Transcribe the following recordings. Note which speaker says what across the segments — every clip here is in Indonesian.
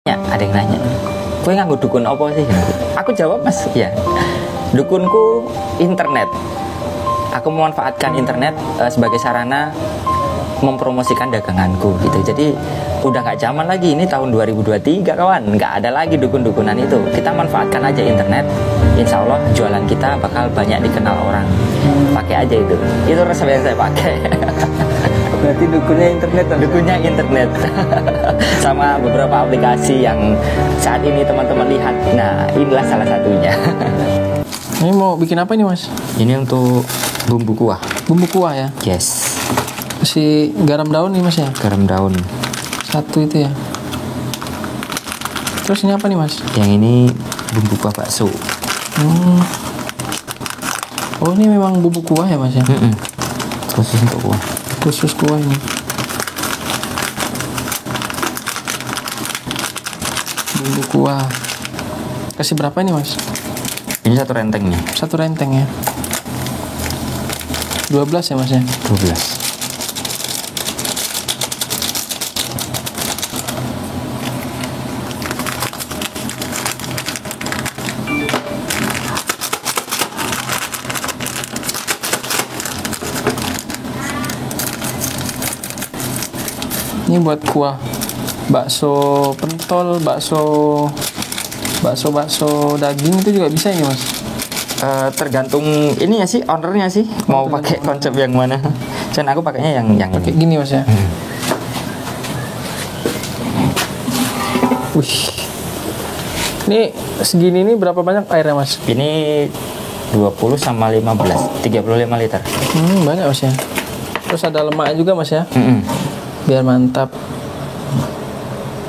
Speaker 1: Ya, ada yang nanya, kowe nganggo dukun apa sih? Aku jawab, Mas, ya, dukunku internet. Aku memanfaatkan internet sebagai sarana mempromosikan daganganku gitu. Jadi udah gak zaman lagi, ini tahun 2023 kawan, gak ada lagi dukun-dukunan itu. Kita manfaatkan aja internet, insya Allah jualan kita bakal banyak dikenal orang. Pakai aja itu resep yang saya pakai.
Speaker 2: Berarti
Speaker 1: dukunnya internet sama beberapa aplikasi yang saat ini teman-teman lihat. Nah, inilah salah satunya.
Speaker 2: Ini mau bikin apa nih, Mas?
Speaker 1: Ini untuk bumbu kuah.
Speaker 2: Bumbu kuah ya?
Speaker 1: Yes.
Speaker 2: Si garam daun nih, Mas ya?
Speaker 1: Garam daun.
Speaker 2: Satu itu ya. Terus ini apa nih, Mas?
Speaker 1: Yang ini bumbu kuah bakso.
Speaker 2: Oh, ini memang bumbu kuah ya, Mas ya?
Speaker 1: Khusus untuk kuah.
Speaker 2: Khusus kuah ini. Bumbu kuah. Kasih berapa ini, Mas?
Speaker 1: Ini satu renteng nih.
Speaker 2: Satu renteng ya. 12 ya, Mas ya?
Speaker 1: 12.
Speaker 2: Ini buat kuah bakso pentol, bakso daging itu juga bisa ini, Mas?
Speaker 1: Tergantung ini ya sih, ownernya sih mau pakai konsep yang mana. Dan aku pakainya yang
Speaker 2: pakai
Speaker 1: ini.
Speaker 2: gini, Mas ya. Wih. Ini segini ini berapa banyak airnya, Mas?
Speaker 1: Ini 20 sama 15, 35 liter.
Speaker 2: Banyak, Mas ya. Terus ada lemaknya juga, Mas ya. Biar mantap.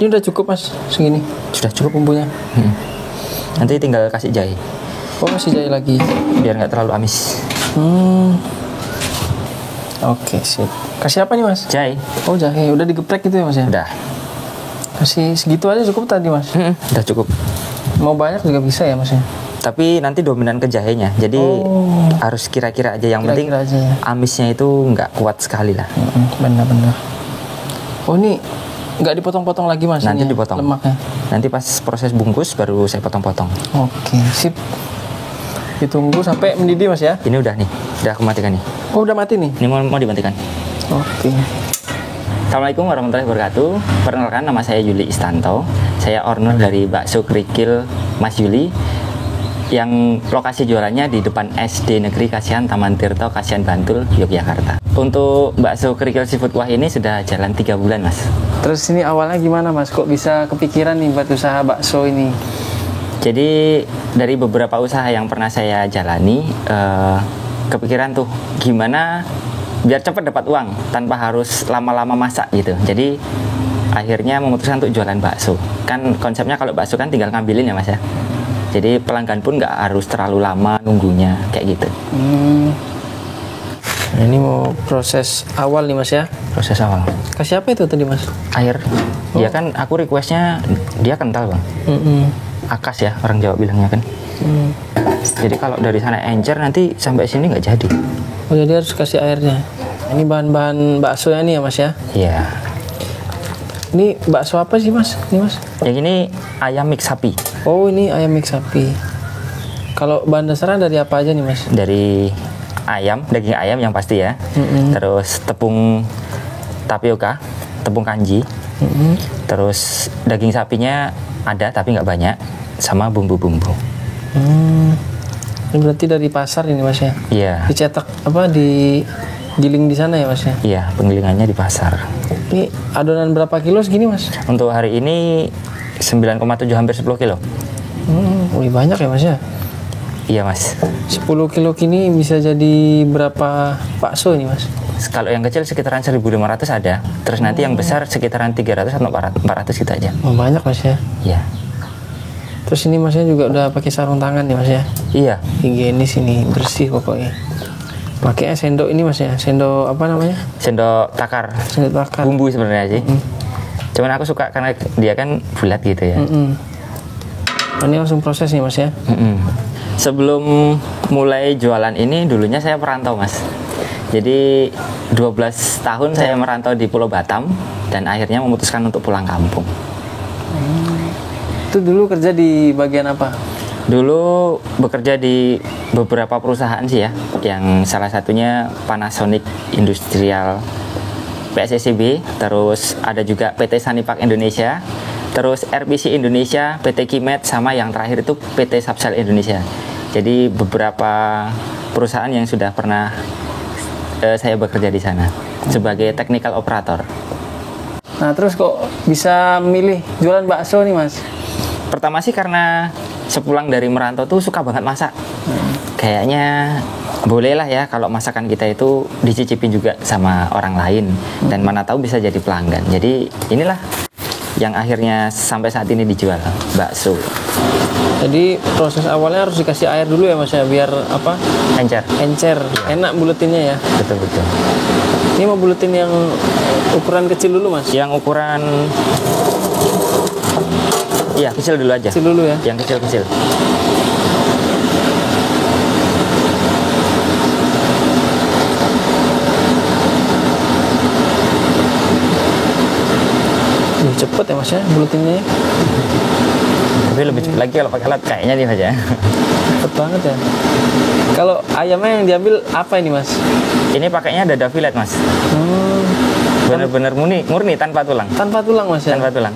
Speaker 2: Ini udah cukup, Mas, segini.
Speaker 1: Sudah cukup
Speaker 2: bumbunya.
Speaker 1: Nanti tinggal kasih jahe.
Speaker 2: Oh, kasih jahe lagi
Speaker 1: biar nggak terlalu amis.
Speaker 2: Oke, sip. Kasih apa nih, Mas?
Speaker 1: Jahe.
Speaker 2: Oh, jahe. Udah digeprek gitu ya, Mas ya?
Speaker 1: Udah.
Speaker 2: Kasih segitu aja cukup tadi, Mas?
Speaker 1: Udah cukup.
Speaker 2: Mau banyak juga bisa ya, Mas ya?
Speaker 1: Tapi nanti dominan ke jahenya. Jadi harus kira-kira aja. Yang penting
Speaker 2: aja ya.
Speaker 1: amisnya itu nggak kuat sekali lah.
Speaker 2: Benar-benar. Oh, ini nggak dipotong-potong lagi, Mas?
Speaker 1: Nanti
Speaker 2: ini
Speaker 1: dipotong.
Speaker 2: Lemaknya.
Speaker 1: Nanti pas proses bungkus baru saya potong-potong.
Speaker 2: Oke, sip. Ditunggu sampai mendidih, Mas ya?
Speaker 1: Ini udah nih. Udah aku matikan nih.
Speaker 2: Oh, udah mati nih?
Speaker 1: Ini mau dimatikan.
Speaker 2: Oke.
Speaker 1: Assalamualaikum warahmatullahi wabarakatuh. Perkenalkan, nama saya Yuli Istanto. Saya owner dari Bakso Kerikil Mas Yuli, yang lokasi jualannya di depan SD Negeri Kasihan Taman Tirto, Kasihan Bantul, Yogyakarta. Untuk bakso kerikil seafood kuah ini sudah jalan 3 bulan, Mas.
Speaker 2: Terus ini awalnya gimana, Mas? Kok bisa kepikiran nih buat usaha bakso ini?
Speaker 1: Jadi dari beberapa usaha yang pernah saya jalani, kepikiran tuh gimana biar cepat dapat uang tanpa harus lama-lama masak gitu. Jadi akhirnya memutuskan untuk jualan bakso. Kan konsepnya kalau bakso kan tinggal ngambilin ya, Mas ya. Jadi pelanggan pun nggak harus terlalu lama nunggunya kayak gitu.
Speaker 2: Ini mau proses awal nih, Mas ya?
Speaker 1: Proses awal.
Speaker 2: Kasih apa itu tadi, Mas?
Speaker 1: Air. Dia kan aku requestnya dia kental, Bang. Akas ya orang Jawa bilangnya kan. Jadi kalau dari sana encer nanti sampai sini nggak jadi.
Speaker 2: Oh, jadi harus kasih airnya. Ini bahan-bahan baksonya nih ya, Mas ya?
Speaker 1: Iya.
Speaker 2: Ini bakso apa sih, Mas? Ini, Mas?
Speaker 1: Yang ini ayam mix sapi.
Speaker 2: Oh, ini ayam mix sapi. Kalau bahan dasarnya dari apa aja nih, Mas?
Speaker 1: Dari ayam, daging ayam yang pasti ya. Terus tepung tapioka, tepung kanji. Terus daging sapinya ada tapi nggak banyak, sama bumbu-bumbu.
Speaker 2: Ini berarti dari pasar ini, Mas ya?
Speaker 1: Iya.
Speaker 2: Dicetak apa, digiling di sana ya, Mas ya?
Speaker 1: Iya, penggilingannya di pasar.
Speaker 2: Ini adonan berapa kilo segini, Mas?
Speaker 1: Untuk hari ini 9,7 hampir 10 kilo.
Speaker 2: Lebih banyak ya, Mas ya?
Speaker 1: Iya, Mas.
Speaker 2: 10 kilo kini bisa jadi berapa bakso ini, Mas?
Speaker 1: Kalau yang kecil sekitaran 1.500 ada. Terus nanti yang besar sekitaran 300 atau 400 gitu aja.
Speaker 2: Oh, banyak, Mas ya?
Speaker 1: Iya.
Speaker 2: Terus ini Masnya juga udah pakai sarung tangan nih, Mas ya?
Speaker 1: Iya.
Speaker 2: Higienis ini, bersih pokoknya. Pakai sendok ini, Mas ya? Sendok apa namanya?
Speaker 1: Sendok takar.
Speaker 2: Sendok takar.
Speaker 1: Bumbu sebenarnya sih. Cuman aku suka karena dia kan bulat gitu ya.
Speaker 2: Ini langsung proses nih, Mas ya?
Speaker 1: Sebelum mulai jualan ini dulunya saya perantau, Mas. Jadi 12 tahun saya merantau di Pulau Batam dan akhirnya memutuskan untuk pulang kampung.
Speaker 2: Itu dulu kerja di bagian apa?
Speaker 1: Dulu bekerja di beberapa perusahaan sih ya, yang salah satunya Panasonic Industrial PSSCB, terus ada juga PT Sanipak Indonesia, terus RPC Indonesia, PT Kimet, sama yang terakhir itu PT Sapsel Indonesia. Jadi beberapa perusahaan yang sudah pernah saya bekerja di sana sebagai technical operator.
Speaker 2: Nah terus kok bisa milih jualan bakso nih mas?
Speaker 1: Pertama sih karena sepulang dari merantau tuh suka banget masak. Kayaknya bolehlah ya kalau masakan kita itu dicicipin juga sama orang lain, dan mana tahu bisa jadi pelanggan. Jadi inilah yang akhirnya sampai saat ini dijual, bakso.
Speaker 2: Jadi proses awalnya harus dikasih air dulu ya mas ya, biar apa? Encer. Enak buletinnya ya.
Speaker 1: Betul.
Speaker 2: Ini mau buletin yang ukuran kecil dulu mas?
Speaker 1: Yang ukuran, iya kecil dulu aja.
Speaker 2: Kecil dulu ya.
Speaker 1: Yang kecil.
Speaker 2: Cepet ya mas ya buletinnya.
Speaker 1: Tapi lebih cepet lagi kalau pakai alat kayaknya nih mas ya.
Speaker 2: Cepet banget ya. Kalau ayamnya yang diambil apa ini mas?
Speaker 1: Ini pakainya dada filet mas. Bener-bener murni tanpa tulang.
Speaker 2: Tanpa tulang mas ya?
Speaker 1: Tanpa tulang.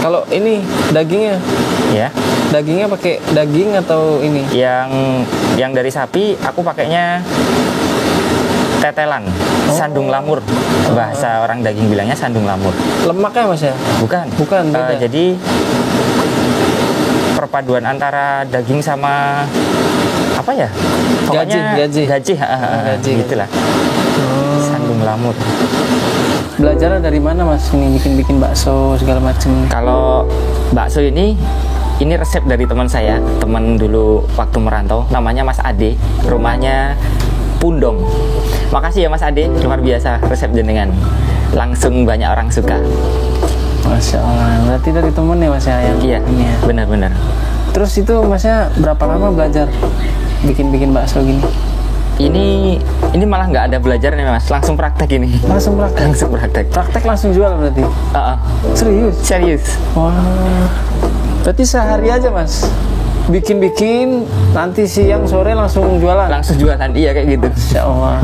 Speaker 2: Kalau ini dagingnya?
Speaker 1: Ya.
Speaker 2: Dagingnya pakai daging atau ini?
Speaker 1: Yang dari sapi aku pakainya tetelan, sandung lamur. Bahasa orang daging bilangnya sandung lamur.
Speaker 2: Lemaknya mas ya?
Speaker 1: Bukan,
Speaker 2: beda.
Speaker 1: Jadi perpaduan antara daging sama apa ya? Pokoknya gaji. Gitulah. Sandung lamur.
Speaker 2: Belajarnya dari mana mas ini bikin bakso segala macam?
Speaker 1: Kalau bakso ini resep dari teman saya, teman dulu waktu merantau, namanya Mas Ade, rumahnya Pundong. Makasih ya Mas Ade, luar biasa resep jenengan, langsung banyak orang suka.
Speaker 2: Masya Allah, berarti dari temen ya mas ya yang
Speaker 1: iya,
Speaker 2: ini ya?
Speaker 1: Benar.
Speaker 2: Terus itu masnya berapa lama belajar bikin bakso gini?
Speaker 1: Ini malah nggak ada belajar nih mas, langsung praktek ini.
Speaker 2: Langsung praktek? Praktek langsung jual berarti? Serius? Wah, berarti sehari aja mas? Bikin, nanti siang sore langsung jualan?
Speaker 1: Langsung jualan, iya kayak gitu.
Speaker 2: Insya Allah.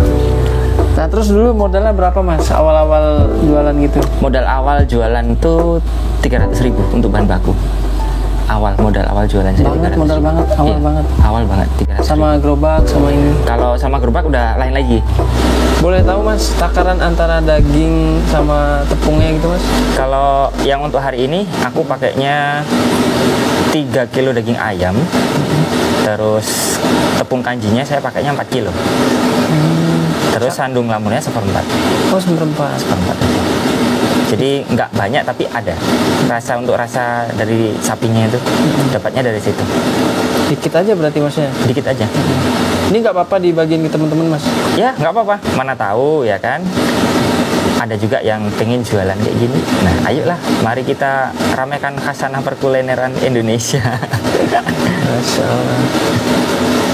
Speaker 2: Nah terus dulu modalnya berapa mas awal-awal jualan gitu?
Speaker 1: Modal awal jualan tuh 300.000 untuk bahan baku. Modal awal jualan saya 300.000.
Speaker 2: Modal banget,
Speaker 1: awal banget 300.000.
Speaker 2: Sama gerobak, sama ini?
Speaker 1: Kalau sama gerobak udah lain lagi.
Speaker 2: Boleh tahu mas takaran antara daging sama tepungnya gitu mas?
Speaker 1: Kalau yang untuk hari ini aku pakainya 3 kilo daging ayam, terus tepung kanjinya saya pakainya 4 kilo. Terus sandung lamurnya 1/4.
Speaker 2: Oh 1/4.
Speaker 1: Jadi nggak banyak tapi ada rasa dari sapinya itu dapatnya dari situ.
Speaker 2: Dikit aja berarti masnya?
Speaker 1: Dikit aja.
Speaker 2: Ini nggak apa-apa dibagiin ke teman-teman mas?
Speaker 1: Ya nggak apa-apa, mana tahu ya kan. Ada juga yang pengen jualan kayak gini. Nah ayolah, mari kita ramaikan khasanah perkulineran Indonesia.
Speaker 2: Masya Allah.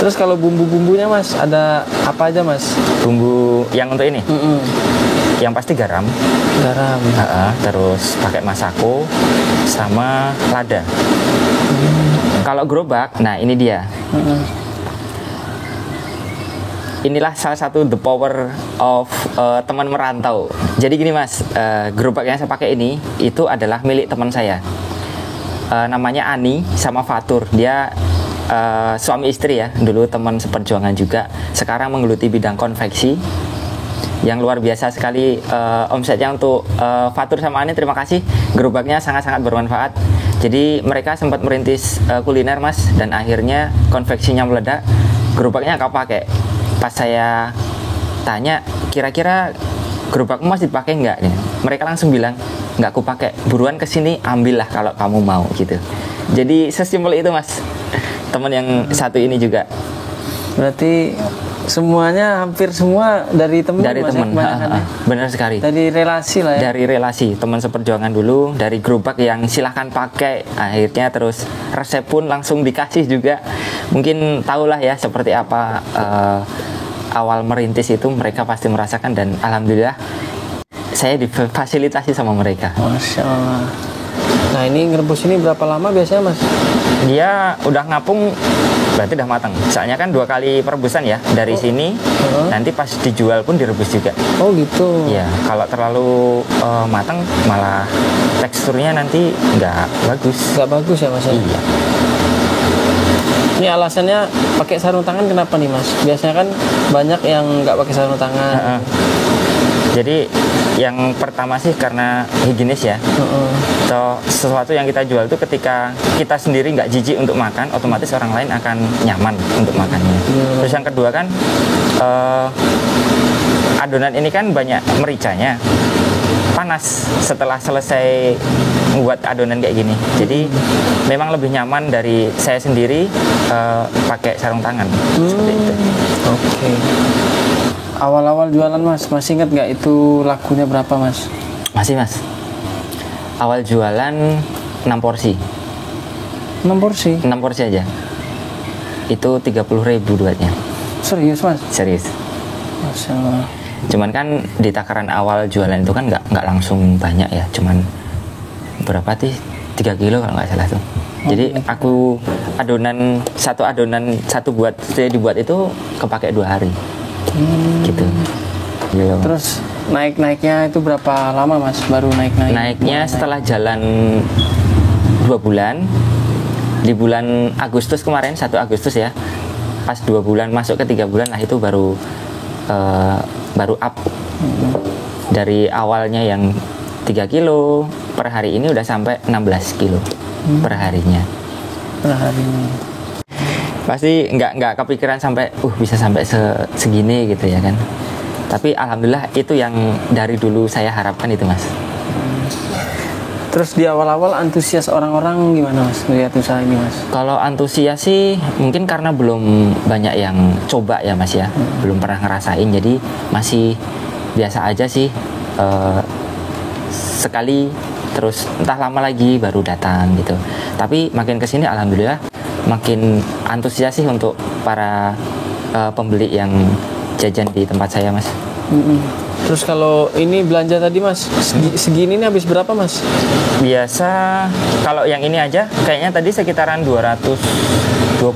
Speaker 2: Terus kalau bumbu-bumbunya mas, ada apa aja mas?
Speaker 1: Bumbu yang untuk ini? Yang pasti garam. Terus pakai masako sama lada. Kalau gerobak, nah ini dia. Inilah salah satu the power of teman merantau. Jadi gini mas, gerobak yang saya pakai ini itu adalah milik teman saya. Namanya Ani sama Fatur. Dia suami istri ya, dulu teman seperjuangan juga. Sekarang menggeluti bidang konveksi yang luar biasa sekali omsetnya. Untuk Fatur sama Ani, terima kasih, gerobaknya sangat-sangat bermanfaat. Jadi mereka sempat merintis kuliner mas, dan akhirnya konveksinya meledak. Gerobaknya nggak pakai. Pas saya tanya, kira-kira gerobakmu masih dipakai nggak? Mereka langsung bilang, nggak aku pakai, buruan kesini ambillah kalau kamu mau gitu. Jadi sesimpel itu mas, teman yang satu ini juga.
Speaker 2: Berarti semuanya, hampir semua dari teman?
Speaker 1: Dari teman, benar sekali.
Speaker 2: Dari relasi lah ya?
Speaker 1: Dari relasi, teman seperjuangan dulu. Dari gerobak yang silahkan pakai, akhirnya terus resep pun langsung dikasih juga. Mungkin tahulah ya seperti apa awal merintis itu, mereka pasti merasakan, dan alhamdulillah saya difasilitasi sama mereka.
Speaker 2: Masya Allah. Nah ini ngerebus ini berapa lama biasanya mas?
Speaker 1: Dia udah ngapung berarti udah matang. Soalnya kan 2 kali perebusan ya dari sini. Nanti pas dijual pun direbus juga.
Speaker 2: Oh gitu.
Speaker 1: Ya kalau terlalu matang malah teksturnya nanti nggak bagus.
Speaker 2: Nggak bagus ya mas?
Speaker 1: Iya.
Speaker 2: Ini alasannya pakai sarung tangan kenapa nih mas? Biasanya kan banyak yang nggak pakai sarung tangan.
Speaker 1: Jadi yang pertama sih karena higienis ya. So, sesuatu yang kita jual itu ketika kita sendiri nggak jijik untuk makan, otomatis orang lain akan nyaman untuk makannya. Terus yang kedua kan adonan ini kan banyak mericanya, panas setelah selesai membuat adonan kayak gini. Jadi memang lebih nyaman dari saya sendiri pakai sarung tangan. Seperti itu.
Speaker 2: Oke. Awal-awal jualan mas, masih ingat nggak itu lakunya berapa mas?
Speaker 1: Masih mas. Awal jualan 6 porsi.
Speaker 2: 6 porsi?
Speaker 1: 6 porsi aja. Itu 30.000 duitnya.
Speaker 2: Serius mas?
Speaker 1: Serius.
Speaker 2: Masya Allah.
Speaker 1: Cuman kan di takaran awal jualan itu kan nggak langsung banyak ya. Cuman berapa sih? 3 kilo kalau nggak salah tuh. Jadi aku satu buat saya dibuat itu kepake 2 hari. Gitu.
Speaker 2: Terus naiknya itu berapa lama mas baru
Speaker 1: naiknya setelah jalan 2 bulan di bulan Agustus kemarin, 1 Agustus ya, pas 2 bulan masuk ke 3 bulan lah itu baru up dari awalnya yang 3 kilo per hari ini udah sampai 16 kilo per harinya. Pasti nggak kepikiran sampai bisa sampai segini gitu ya kan. Tapi alhamdulillah itu yang dari dulu saya harapkan itu mas.
Speaker 2: Terus di awal-awal antusias orang-orang gimana mas melihat usaha ini mas?
Speaker 1: Kalau antusias sih mungkin karena belum banyak yang coba ya mas ya, belum pernah ngerasain, jadi masih biasa aja sih. Sekali terus entah lama lagi baru datang gitu. Tapi makin kesini alhamdulillah makin antusias sih untuk para pembeli yang jajan di tempat saya mas.
Speaker 2: Terus kalau ini belanja tadi mas, segini ini habis berapa mas?
Speaker 1: Biasa kalau yang ini aja kayaknya tadi sekitaran 220.000.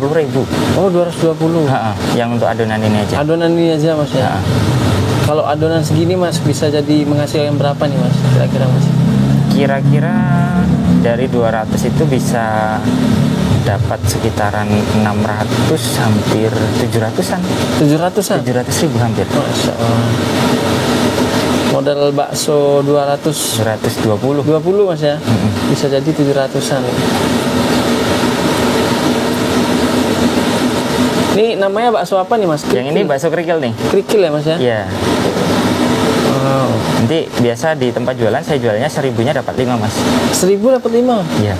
Speaker 2: Oh 220.
Speaker 1: Yang untuk adonan ini aja.
Speaker 2: Adonan ini aja mas ya. Kalau adonan segini mas bisa jadi menghasilkan berapa nih mas kira-kira mas?
Speaker 1: Kira-kira dari 200 itu bisa dapat sekitaran 600 hampir 700-an.
Speaker 2: 700-an?
Speaker 1: 700.000 hampir.
Speaker 2: Masya Allah. Modal bakso 220 mas ya? Bisa jadi 700-an. Ini namanya bakso apa nih mas? Krikil.
Speaker 1: Yang ini bakso kerikil nih.
Speaker 2: Kerikil ya mas ya?
Speaker 1: Iya.
Speaker 2: Wow.
Speaker 1: Nanti biasa di tempat jualan saya jualnya 1.000-nya dapat 5 mas.
Speaker 2: 1.000 dapat 5?
Speaker 1: Iya.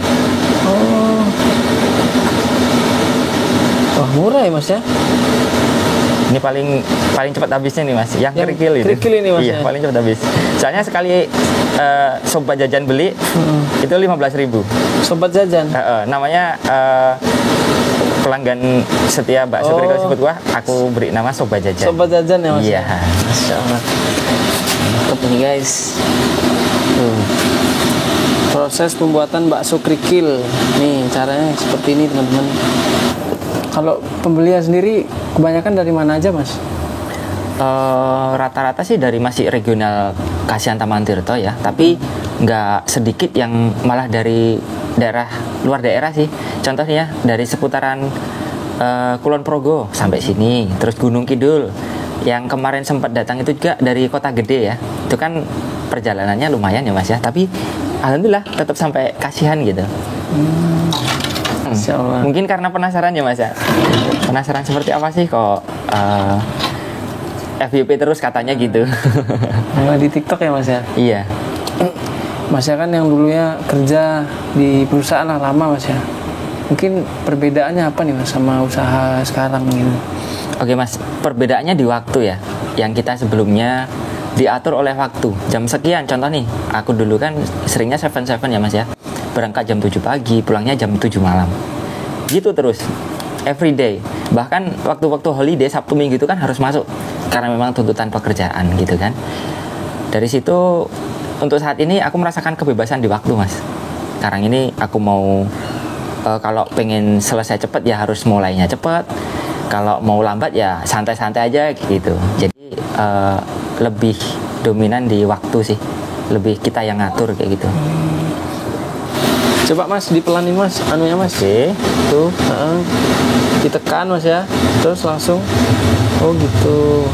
Speaker 2: Oh. Wah murah ya mas ya?
Speaker 1: Ini paling cepat habisnya nih mas, yang kerikil ini.
Speaker 2: Kerikil ini mas.
Speaker 1: Iya, paling cepat habis. Soalnya sekali sobat jajan beli itu 15.000.
Speaker 2: Sobat jajan?
Speaker 1: Namanya pelanggan setia bakso kerikil sebut gua, aku beri nama sobat jajan.
Speaker 2: Sobat jajan ya mas?
Speaker 1: Iya.
Speaker 2: Masya Allah. Mantap nih guys. Proses pembuatan bakso kerikil. Nih caranya seperti ini teman-teman. Kalau pembelian sendiri kebanyakan dari mana aja mas?
Speaker 1: Rata-rata sih dari masih regional Kasihan Taman Tirto ya, tapi nggak sedikit yang malah dari luar daerah sih. Contohnya dari seputaran Kulon Progo sampai sini, terus Gunung Kidul. Yang kemarin sempat datang itu juga dari Kota Gede ya. Itu kan perjalanannya lumayan ya mas ya, tapi alhamdulillah tetap sampai Kasihan gitu. Mungkin karena penasaran ya mas ya, penasaran seperti apa sih kok FYP terus katanya gitu.
Speaker 2: Di TikTok ya mas ya?
Speaker 1: Iya.
Speaker 2: Mas ya kan yang dulunya kerja di perusahaan lah lama mas ya. Mungkin perbedaannya apa nih mas sama usaha sekarang gitu?
Speaker 1: Oke mas, perbedaannya di waktu ya. Yang kita sebelumnya diatur oleh waktu. Jam sekian contoh nih, aku dulu kan seringnya 7-7 ya mas ya. Berangkat jam 7 pagi, pulangnya jam 7 malam. Gitu terus, every day. Bahkan waktu-waktu holiday, Sabtu Minggu itu kan harus masuk. Karena memang tuntutan pekerjaan gitu kan. Dari situ, untuk saat ini aku merasakan kebebasan di waktu mas. sekarang ini aku mau kalau pengen selesai cepet ya harus mulainya cepet. Kalau mau lambat ya santai-santai aja gitu. Jadi lebih dominan di waktu sih. Lebih kita yang ngatur kayak gitu.
Speaker 2: Coba Mas dipelanin Mas, anunya Mas.
Speaker 1: Oke.
Speaker 2: Tuh, ditekan Mas ya. Terus langsung. Oh gitu.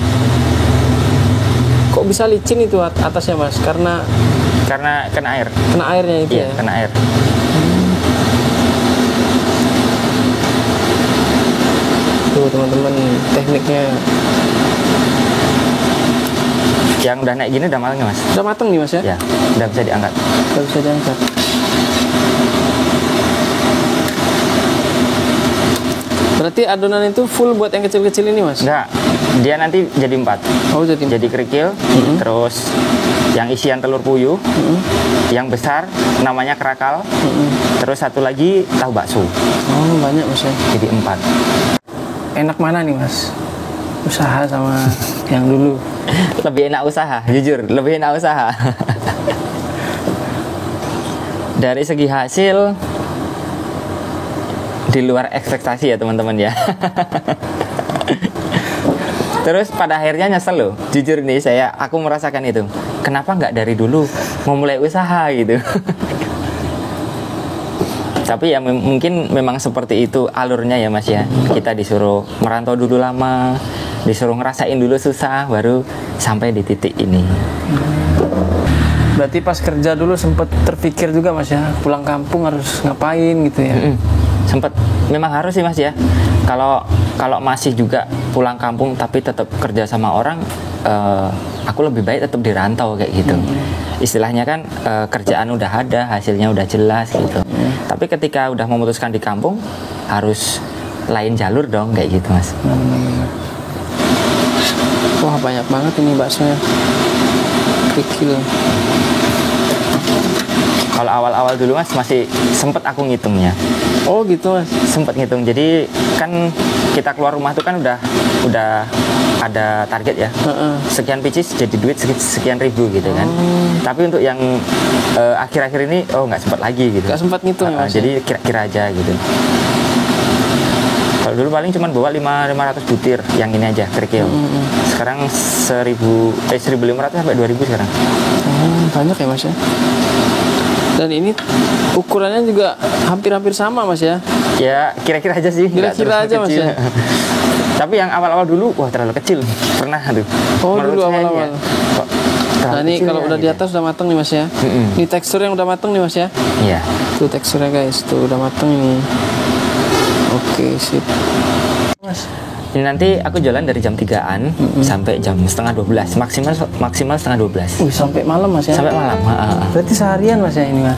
Speaker 2: Kok bisa licin itu atasnya Mas? Karena
Speaker 1: kena air.
Speaker 2: Kena airnya itu
Speaker 1: Iya,
Speaker 2: ya.
Speaker 1: kena air.
Speaker 2: Tuh teman-teman tekniknya.
Speaker 1: Yang udah naik gini udah matang ya Mas?
Speaker 2: Udah mateng nih Mas ya?
Speaker 1: Ya, udah bisa diangkat.
Speaker 2: Udah bisa diangkat. Berarti adonan itu full buat yang kecil-kecil ini Mas?
Speaker 1: Enggak, dia nanti jadi 4.
Speaker 2: Oh jadi.
Speaker 1: Jadi kerikil, terus yang isian telur puyuh, yang besar namanya kerakal, terus satu lagi tahu bakso.
Speaker 2: Oh banyak Mas ya?
Speaker 1: Jadi 4.
Speaker 2: Enak mana nih Mas? Usaha sama yang dulu?
Speaker 1: Lebih enak usaha, jujur, lebih enak usaha. Dari segi hasil di luar ekspektasi ya teman-teman ya. Terus pada akhirnya nyesel loh, jujur nih aku merasakan itu. Kenapa nggak dari dulu memulai usaha gitu? Tapi ya mungkin memang seperti itu alurnya ya Mas ya. Kita disuruh merantau dulu lama, disuruh ngerasain dulu susah, baru sampai di titik ini.
Speaker 2: Berarti pas kerja dulu sempet terpikir juga Mas ya, pulang kampung harus ngapain gitu ya?
Speaker 1: Sempet, memang harus sih Mas ya. Kalau masih juga pulang kampung tapi tetap kerja sama orang, aku lebih baik tetap di rantau kayak gitu. Istilahnya kan kerjaan udah ada, hasilnya udah jelas gitu. Tapi ketika udah memutuskan di kampung, harus lain jalur dong kayak gitu Mas.
Speaker 2: Wah banyak banget ini baksonya. Kecil.
Speaker 1: Kalau awal-awal dulu Mas masih sempet aku ngitungnya.
Speaker 2: Oh gitu Mas.
Speaker 1: Sempet ngitung. Jadi kan kita keluar rumah tuh kan udah ada target ya. Sekian pieces jadi duit sekian ribu gitu kan. Tapi untuk yang akhir-akhir ini nggak sempat lagi gitu.
Speaker 2: Nggak sempat ngitung ya Mas.
Speaker 1: Jadi kira-kira aja gitu. Kalau dulu paling cuma bawa 500 butir yang ini aja kerikil. Sekarang 1.500 sampai 2.000 sekarang.
Speaker 2: Banyak ya Mas ya. Dan ini ukurannya juga hampir-hampir sama Mas ya.
Speaker 1: Ya kira-kira aja sih.
Speaker 2: Kira-kira aja Mas ya.
Speaker 1: Tapi yang awal-awal dulu wah terlalu kecil. Pernah tuh.
Speaker 2: Oh
Speaker 1: menurut
Speaker 2: dulu
Speaker 1: saya,
Speaker 2: awal-awal.
Speaker 1: Ya,
Speaker 2: Nah ini kalau udah di atas udah mateng nih Mas ya. Ini tekstur yang udah mateng nih Mas ya.
Speaker 1: Iya.
Speaker 2: Tuh teksturnya guys, tuh udah mateng ini. Oke sip. Mas.
Speaker 1: Ini nanti aku jalan dari jam 3-an sampai jam setengah 12, maksimal setengah 12.
Speaker 2: Sampai malam Mas ya?
Speaker 1: Sampai malam.
Speaker 2: Berarti seharian Mas ya ini Mas?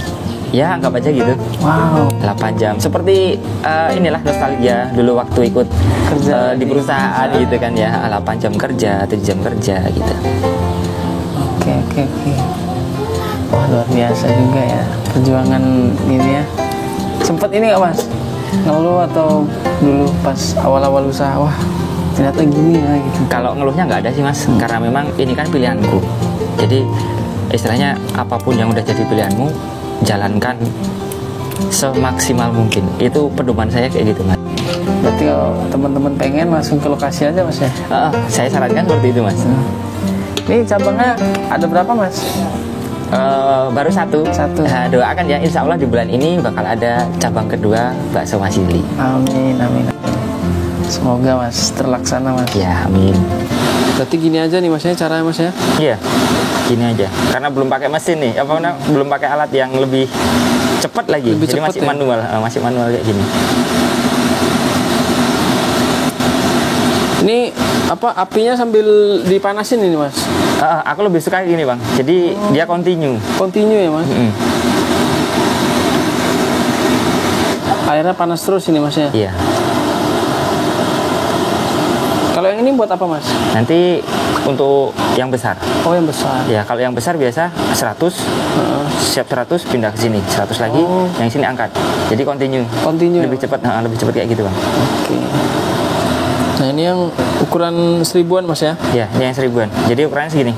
Speaker 1: Ya anggap aja gitu.
Speaker 2: Wow.
Speaker 1: 8 jam. Seperti inilah nostalgia dulu waktu ikut
Speaker 2: kerja
Speaker 1: di perusahaan gitu kan ya. 8 jam kerja, 7 jam kerja gitu.
Speaker 2: Oke. Wah luar biasa juga ya perjuangan ini ya. Sempet ini nggak Mas? Ngeluh atau dulu pas awal-awal usaha, wah ternyata gini ya gitu?
Speaker 1: Kalau ngeluhnya nggak ada sih Mas, karena memang ini kan pilihanku. Jadi istilahnya apapun yang udah jadi pilihanmu, jalankan semaksimal mungkin. Itu pedoman saya kayak gitu Mas.
Speaker 2: Berarti kalau teman-teman pengen langsung ke lokasi aja Mas ya?
Speaker 1: Saya sarankan seperti itu Mas.
Speaker 2: Ini cabangnya ada berapa Mas?
Speaker 1: Baru satu. Nah, doakan ya, insya Allah di bulan ini bakal ada cabang kedua bakso Masili.
Speaker 2: Amin. Semoga Mas terlaksana Mas.
Speaker 1: Ya amin.
Speaker 2: Berarti gini aja nih Mas ya caranya Mas ya?
Speaker 1: Iya, gini aja. Karena belum pakai mesin nih, belum pakai alat yang lebih cepat lagi.
Speaker 2: Lebih
Speaker 1: jadi
Speaker 2: cepat
Speaker 1: masih
Speaker 2: ya?
Speaker 1: masih manual kayak gini.
Speaker 2: Ini apinya sambil dipanasin ini Mas?
Speaker 1: Aku lebih suka gini Bang. Jadi dia continue
Speaker 2: ya Mas? Airnya panas terus ini Mas ya?
Speaker 1: Iya.
Speaker 2: Kalau yang ini buat apa Mas?
Speaker 1: Nanti untuk yang besar.
Speaker 2: Oh yang besar.
Speaker 1: Ya kalau yang besar biasa 100, siap 100 pindah ke sini, 100 lagi, yang sini angkat. Jadi continue. Lebih cepat kayak gitu Bang.
Speaker 2: Oke. Nah ini yang ukuran 1000-an Mas ya?
Speaker 1: Ya, ini yang 1000-an. Jadi ukurannya segini.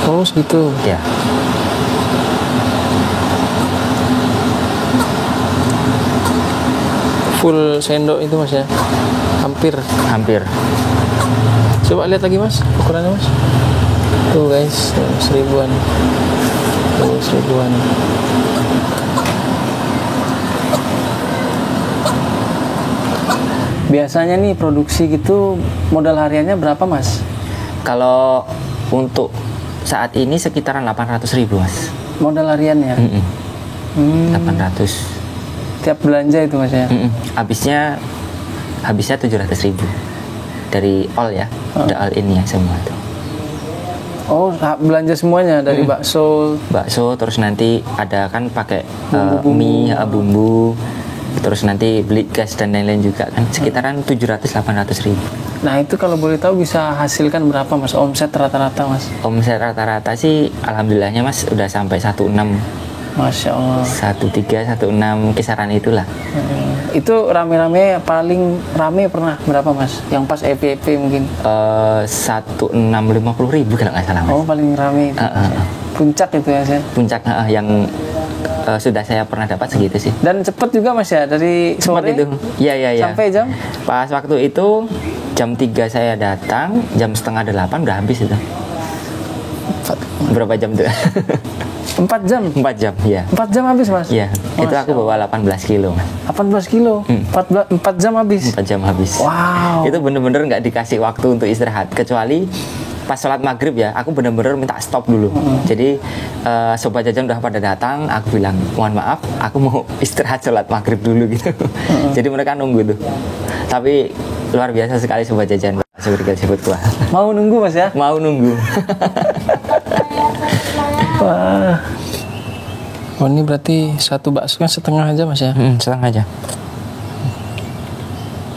Speaker 2: Oh segitu.
Speaker 1: Ya.
Speaker 2: full sendok itu mas ya, hampir. Coba lihat lagi mas ukurannya mas. Tuh guys, seribuan. Tuh, seribuan. Biasanya nih produksi gitu modal hariannya berapa mas?
Speaker 1: Kalau untuk saat ini sekitaran 800.000 mas.
Speaker 2: Modal hariannya?
Speaker 1: 800.
Speaker 2: Tiap belanja itu mas ya?
Speaker 1: Habisnya 700.000 dari all ya, udah all in ya semua tuh.
Speaker 2: Oh, belanja semuanya dari bakso,
Speaker 1: terus nanti ada kan pakai mie, bumbu, terus nanti beli gas dan lain-lain juga kan, sekitaran 700-800.000.
Speaker 2: Nah itu kalau boleh tahu bisa hasilkan berapa mas, omset rata-rata mas?
Speaker 1: Omset rata-rata sih alhamdulillahnya mas udah sampai 16.
Speaker 2: Masya Allah.
Speaker 1: 13, 16 kisaran itulah.
Speaker 2: Itu rame-rame paling rame pernah berapa mas? Yang pas EPP mungkin?
Speaker 1: 1650.000 kalau nggak salah mas.
Speaker 2: Oh paling rame itu. Puncak itu ya Sen?
Speaker 1: Puncak yang sudah saya pernah dapat segitu sih.
Speaker 2: Dan cepet juga mas ya dari sore
Speaker 1: itu. Iya.
Speaker 2: Sampai jam?
Speaker 1: Pas waktu itu jam 3 saya datang, jam setengah 8 udah habis itu. Berapa jam tuh?
Speaker 2: 4 jam?
Speaker 1: 4 jam, ya.
Speaker 2: 4 jam habis mas?
Speaker 1: Iya, itu aku bawa 18 kilo mas.
Speaker 2: 18 kilo? 4 jam habis?
Speaker 1: 4 jam habis.
Speaker 2: Wow.
Speaker 1: Itu bener-bener nggak dikasih waktu untuk istirahat, kecuali pas sholat maghrib ya, aku bener-bener minta stop dulu. Jadi sobat jajan udah pada datang, aku bilang mohon maaf, aku mau istirahat sholat maghrib dulu gitu. Jadi mereka nunggu tuh. Tapi luar biasa sekali sobat jajan sebut kuah.
Speaker 2: Mau nunggu mas ya?
Speaker 1: Mau nunggu.
Speaker 2: Wah. Oh ini berarti satu bakso kan setengah aja mas ya?
Speaker 1: Setengah aja.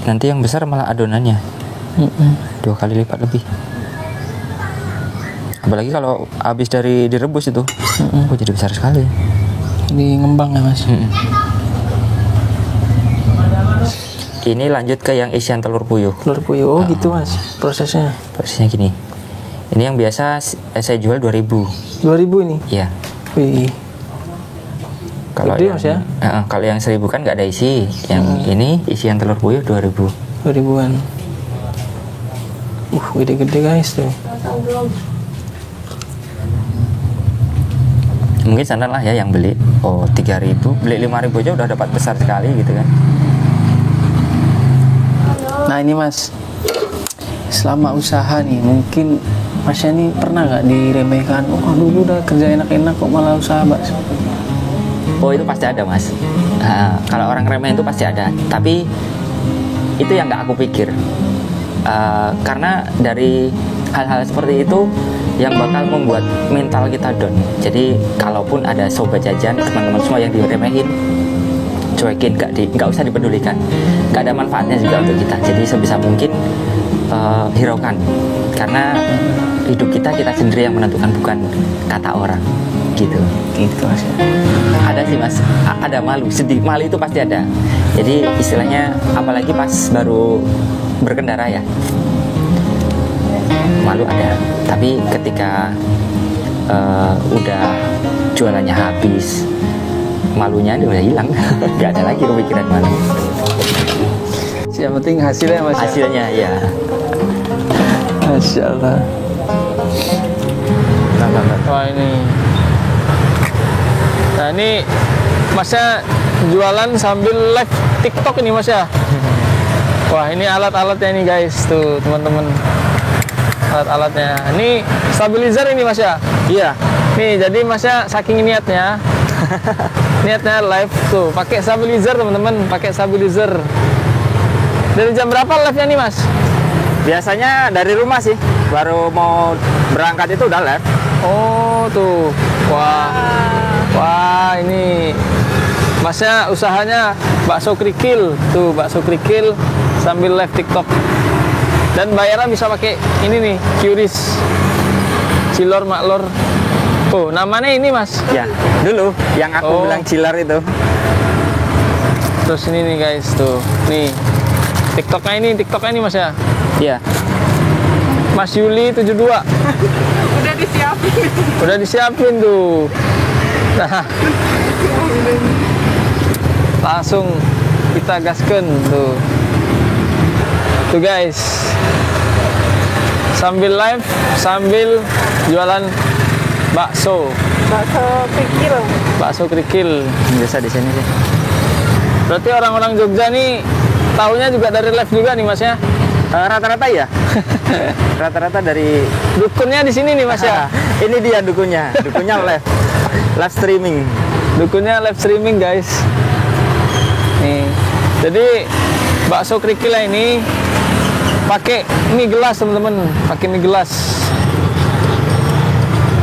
Speaker 1: Nanti yang besar malah adonannya 2 kali lipat lebih. Apalagi kalau habis dari direbus itu, jadi besar sekali.
Speaker 2: Di ngembang ya mas.
Speaker 1: Ini lanjut ke yang isian telur puyuh.
Speaker 2: Telur puyuh, oh gitu mas prosesnya.
Speaker 1: Prosesnya gini. Ini yang biasa saya jual 2.000.
Speaker 2: 2.000 ini?
Speaker 1: Iya.
Speaker 2: Wih.
Speaker 1: Kalau
Speaker 2: gede
Speaker 1: yang,
Speaker 2: mas ya?
Speaker 1: Kalau yang 1.000 kan nggak ada isi. Yang ini isian telur puyuh 2.000.
Speaker 2: 2.000-an. Gede-gede guys tuh.
Speaker 1: Mungkin standar lah ya yang beli. Oh 3.000, beli 5.000 aja udah dapat besar sekali gitu kan.
Speaker 2: Nah ini mas, selama usaha nih mungkin masnya nih pernah nggak diremehkan? Oh dulu udah kerja enak-enak kok malah usaha bakso.
Speaker 1: Oh itu pasti ada mas. Kalau orang remeh itu pasti ada. Tapi itu yang nggak aku pikir. Karena dari hal-hal seperti itu yang bakal membuat mental kita down. Jadi kalaupun ada sobat jajan, teman-teman semua yang diremehin, cuekin, nggak usah dipedulikan. Nggak ada manfaatnya juga untuk kita. Jadi sebisa mungkin hiraukan. Karena hidup kita sendiri yang menentukan, bukan kata orang. Gitu
Speaker 2: mas.
Speaker 1: Ada sih mas, ada malu, sedih, malu itu pasti ada. Jadi istilahnya apalagi pas baru berkendara ya, malu ada. Tapi ketika udah jualannya habis, malunya udah hilang. Gak ada lagi kepikiran malu.
Speaker 2: Yang penting hasilnya mas.
Speaker 1: Hasilnya ya.
Speaker 2: Masya Allah. Wah ini. Nah ini masnya jualan sambil live TikTok ini mas ya. Wah ini alat-alatnya nih guys, tuh teman-teman. Alat-alatnya. Ini stabilizer ini mas ya.
Speaker 1: Iya.
Speaker 2: Nih jadi masnya saking niatnya, niatnya live tuh, pakai stabilizer teman-teman, pakai stabilizer. Dari jam berapa live-nya nih mas?
Speaker 1: Biasanya dari rumah sih, baru mau berangkat itu udah live.
Speaker 2: Oh tuh, wah ini masnya usahanya bakso kerikil, tuh bakso kerikil sambil live TikTok. Dan bayarnya bisa pakai ini nih, QRIS, Cilor Maklor. Oh namanya ini mas?
Speaker 1: Ya, dulu yang aku bilang Cilor itu.
Speaker 2: Terus ini nih guys, tuh, nih TikToknya ini mas ya?
Speaker 1: Iya.
Speaker 2: Mas Yuli 72. Udah disiapin tuh. Nah, langsung kita gaskan tuh. Tuh guys, sambil live, sambil jualan bakso. Bakso kerikil.
Speaker 1: Biasa di sini sih.
Speaker 2: Berarti orang-orang Jogja nih taunya juga dari live juga nih Mas ya?
Speaker 1: Rata-rata ya. Rata-rata dari
Speaker 2: Dukunnya di sini nih Mas ya?
Speaker 1: ini dia dukunnya live streaming.
Speaker 2: Dukunnya live streaming guys. Nih, jadi bakso kerikil ini pakai mie gelas teman-teman, pakai mie gelas.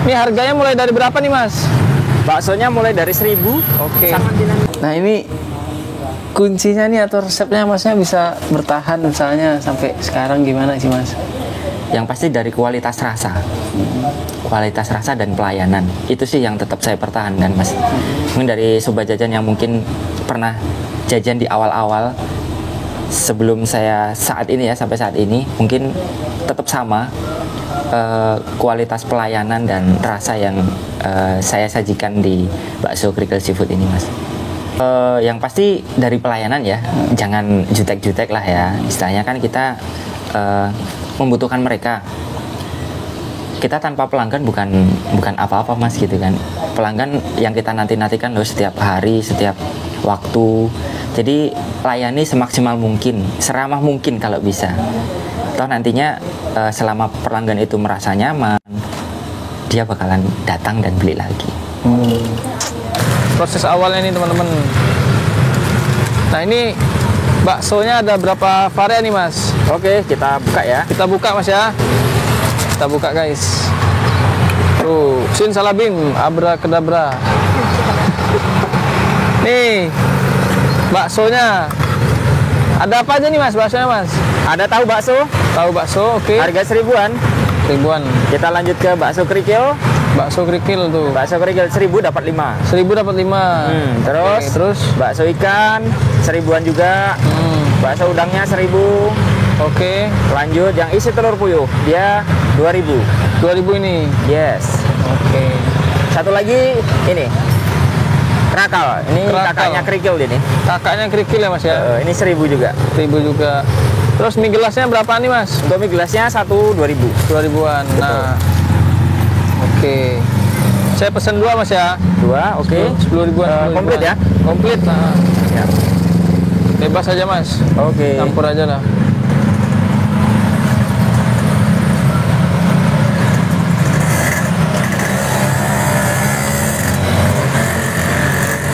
Speaker 2: Ini harganya mulai dari berapa nih Mas?
Speaker 1: Baksonya mulai dari 1.000.
Speaker 2: Oke. Nah ini kuncinya nih atau resepnya Masnya bisa bertahan misalnya sampai sekarang gimana sih Mas?
Speaker 1: Yang pasti dari kualitas rasa. Kualitas rasa dan pelayanan. Itu sih yang tetap saya pertahankan Mas. Mungkin dari sobat jajan yang mungkin pernah jajan di awal-awal sebelum saya saat ini ya, sampai saat ini mungkin tetap sama kualitas pelayanan dan rasa yang saya sajikan di bakso kerikil seafood ini Mas. Yang pasti dari pelayanan ya, jangan jutek-jutek lah ya. Istilahnya kan kita membutuhkan mereka. Kita tanpa pelanggan bukan apa-apa Mas gitu kan. Pelanggan yang kita nanti-nantikan loh setiap hari, setiap waktu. Jadi layani semaksimal mungkin, seramah mungkin kalau bisa. Toh nantinya selama pelanggan itu merasa nyaman, dia bakalan datang dan beli lagi.
Speaker 2: Proses awalnya nih teman-teman. Nah ini baksonya ada berapa varian nih Mas?
Speaker 1: Oke, kita buka ya.
Speaker 2: Kita buka Mas ya. Kita buka guys. Tuh, sin salabim, abrakadabra. Nih, baksonya. Ada apa aja nih Mas baksonya Mas?
Speaker 1: Ada tahu bakso?
Speaker 2: Tahu bakso, oke.
Speaker 1: Harga 1.000-an.
Speaker 2: 1.000-an.
Speaker 1: Kita lanjut ke bakso kerikil.
Speaker 2: Bakso kerikil tuh.
Speaker 1: Bakso kerikil 1.000 dapat 5.
Speaker 2: 1.000 dapat 5.
Speaker 1: Terus,
Speaker 2: oke, terus
Speaker 1: bakso ikan 1.000-an juga. Bakso udangnya 1.000.
Speaker 2: Oke.
Speaker 1: Lanjut yang isi telur puyuh, dia 2.000.
Speaker 2: 2.000 ini.
Speaker 1: Yes.
Speaker 2: Oke.
Speaker 1: Satu lagi ini. Krakal. Ini
Speaker 2: Krakal.
Speaker 1: kakaknya kerikil ini.
Speaker 2: Kakaknya kerikil ya Mas ya?
Speaker 1: Ini 1.000 juga.
Speaker 2: 1.000 juga. Terus mie gelasnya berapa nih Mas?
Speaker 1: Untuk mie gelasnya 2.000.
Speaker 2: 2.000-an. Nah. Oke. Saya pesen 2 Mas ya?
Speaker 1: 2, oke.
Speaker 2: 10.000-an.
Speaker 1: Komplit ya?
Speaker 2: Komplit. Nah.
Speaker 1: Ya.
Speaker 2: Bebas aja Mas.
Speaker 1: Oke.
Speaker 2: Campur aja lah.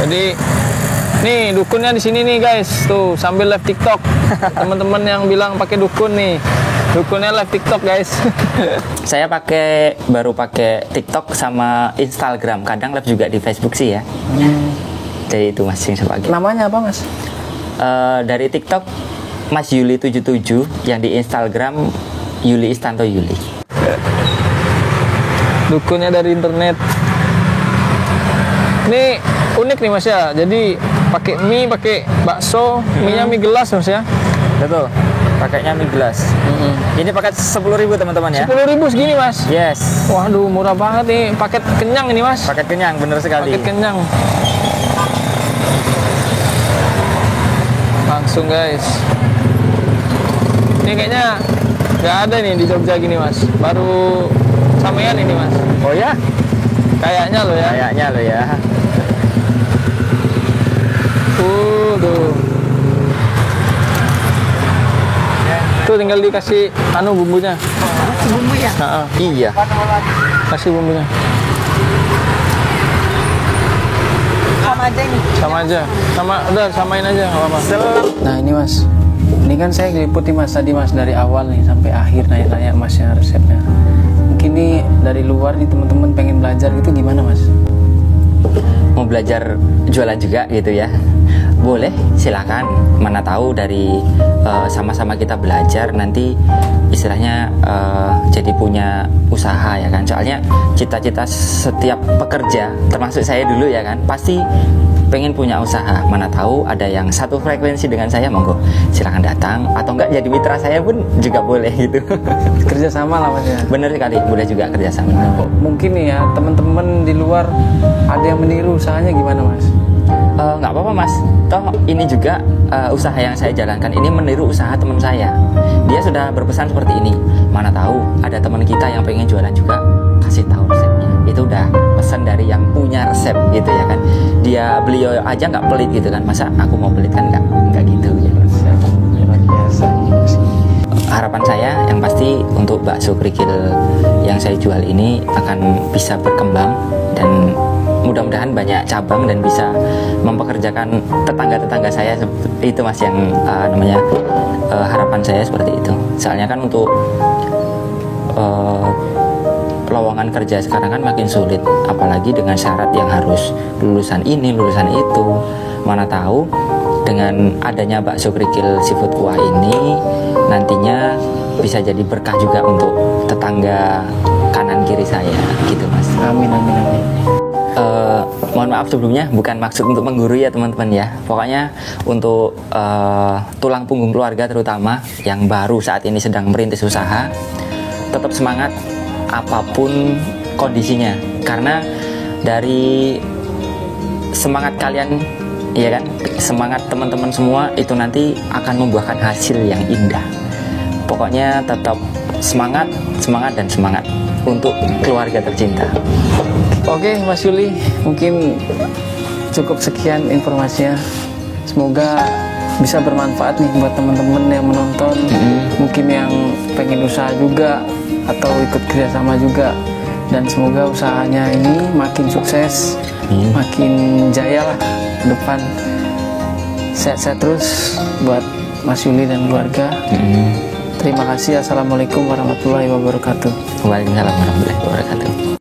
Speaker 2: Jadi nih dukunnya di sini nih guys, tuh sambil live TikTok. Teman-teman yang bilang pakai dukun nih, dukunnya live TikTok guys.
Speaker 1: Saya baru pakai TikTok sama Instagram. Kadang live juga di Facebook sih ya. Jadi itu Mas yang saya pakai.
Speaker 2: Namanya apa Mas?
Speaker 1: Dari TikTok Mas Yuli 77, yang di Instagram Yuli Istanto Yuli.
Speaker 2: Dukunnya dari internet. Ini unik nih Mas ya. Jadi pakai mie, pakai bakso, mie-nya mie gelas Mas ya.
Speaker 1: Betul. Pakainya mie gelas. Ini paket 10.000 teman-teman ya.
Speaker 2: 10.000 segini Mas.
Speaker 1: Yes.
Speaker 2: Waduh, murah banget nih. Paket kenyang ini Mas.
Speaker 1: Paket kenyang, bener sekali.
Speaker 2: Paket kenyang. Langsung guys. Ini kayaknya nggak ada nih di Jogja gini Mas. Baru sampean ini Mas.
Speaker 1: Oh ya?
Speaker 2: Kayaknya lo ya.
Speaker 1: Kayaknya lo ya.
Speaker 2: Tuh. Tuh tinggal dikasih bumbunya.
Speaker 3: Bumbu ya?
Speaker 1: Iya.
Speaker 2: Kasih bumbunya.
Speaker 3: Sama aja ini.
Speaker 2: Sama aja. Udah samain aja nggak apa-apa. Nah ini Mas. Ini kan saya ngeliput nih Mas tadi Mas dari awal nih sampai akhir nanya-nanya Masnya resepnya. Mungkin nih dari luar nih teman-teman pengen belajar gitu gimana Mas?
Speaker 1: Mau belajar jualan juga gitu ya? Boleh, silakan. Mana tahu dari sama-sama kita belajar nanti istilahnya jadi punya usaha ya kan. Soalnya cita-cita setiap pekerja, termasuk saya dulu ya kan, pasti pengen punya usaha. Mana tahu ada yang satu frekuensi dengan saya, monggo silakan datang, atau enggak jadi mitra saya pun juga boleh gitu.
Speaker 2: Kerja sama lah Mas ya.
Speaker 1: Bener sekali, boleh juga kerjasama.
Speaker 2: Mungkin nih ya teman-teman di luar ada yang meniru usahanya gimana Mas?
Speaker 1: nggak apa-apa mas, toh ini juga usaha yang saya jalankan ini meniru usaha teman saya. Dia sudah berpesan seperti ini, mana tahu ada teman kita yang pengen jualan juga, kasih tahu resepnya. Itu udah pesan dari yang punya resep gitu ya kan. Beliau aja nggak pelit gitu kan, masa aku mau pelit kan, nggak gitu ya.
Speaker 2: Luar biasa.
Speaker 1: Harapan saya yang pasti untuk bakso kerikil yang saya jual ini akan bisa berkembang dan mudah-mudahan banyak cabang dan bisa mempekerjakan tetangga-tetangga saya. Itu mas yang harapan saya seperti itu. Soalnya kan untuk lowongan kerja sekarang kan makin sulit, apalagi dengan syarat yang harus lulusan ini lulusan itu. Mana tahu dengan adanya bakso kerikil seafood kuah ini nantinya bisa jadi berkah juga untuk tetangga kanan kiri saya gitu mas.
Speaker 2: Amin amin amin.
Speaker 1: Mohon maaf sebelumnya, bukan maksud untuk menggurui ya teman-teman ya. Pokoknya untuk tulang punggung keluarga terutama yang baru saat ini sedang merintis usaha, tetap semangat apapun kondisinya, karena dari semangat kalian, ya kan, semangat teman-teman semua itu nanti akan membuahkan hasil yang indah. Pokoknya tetap semangat, semangat dan semangat untuk keluarga tercinta.
Speaker 2: Oke Mas Yuli, mungkin cukup sekian informasinya. Semoga bisa bermanfaat nih buat teman-teman yang menonton, mungkin yang pengen usaha juga atau ikut kerjasama juga, dan semoga usahanya ini makin sukses, makin jaya lah ke depan. Sehat-sehat terus buat Mas Yuli dan keluarga. Terima kasih. Assalamualaikum warahmatullahi wabarakatuh.
Speaker 1: Waalaikumsalam warahmatullahi wabarakatuh.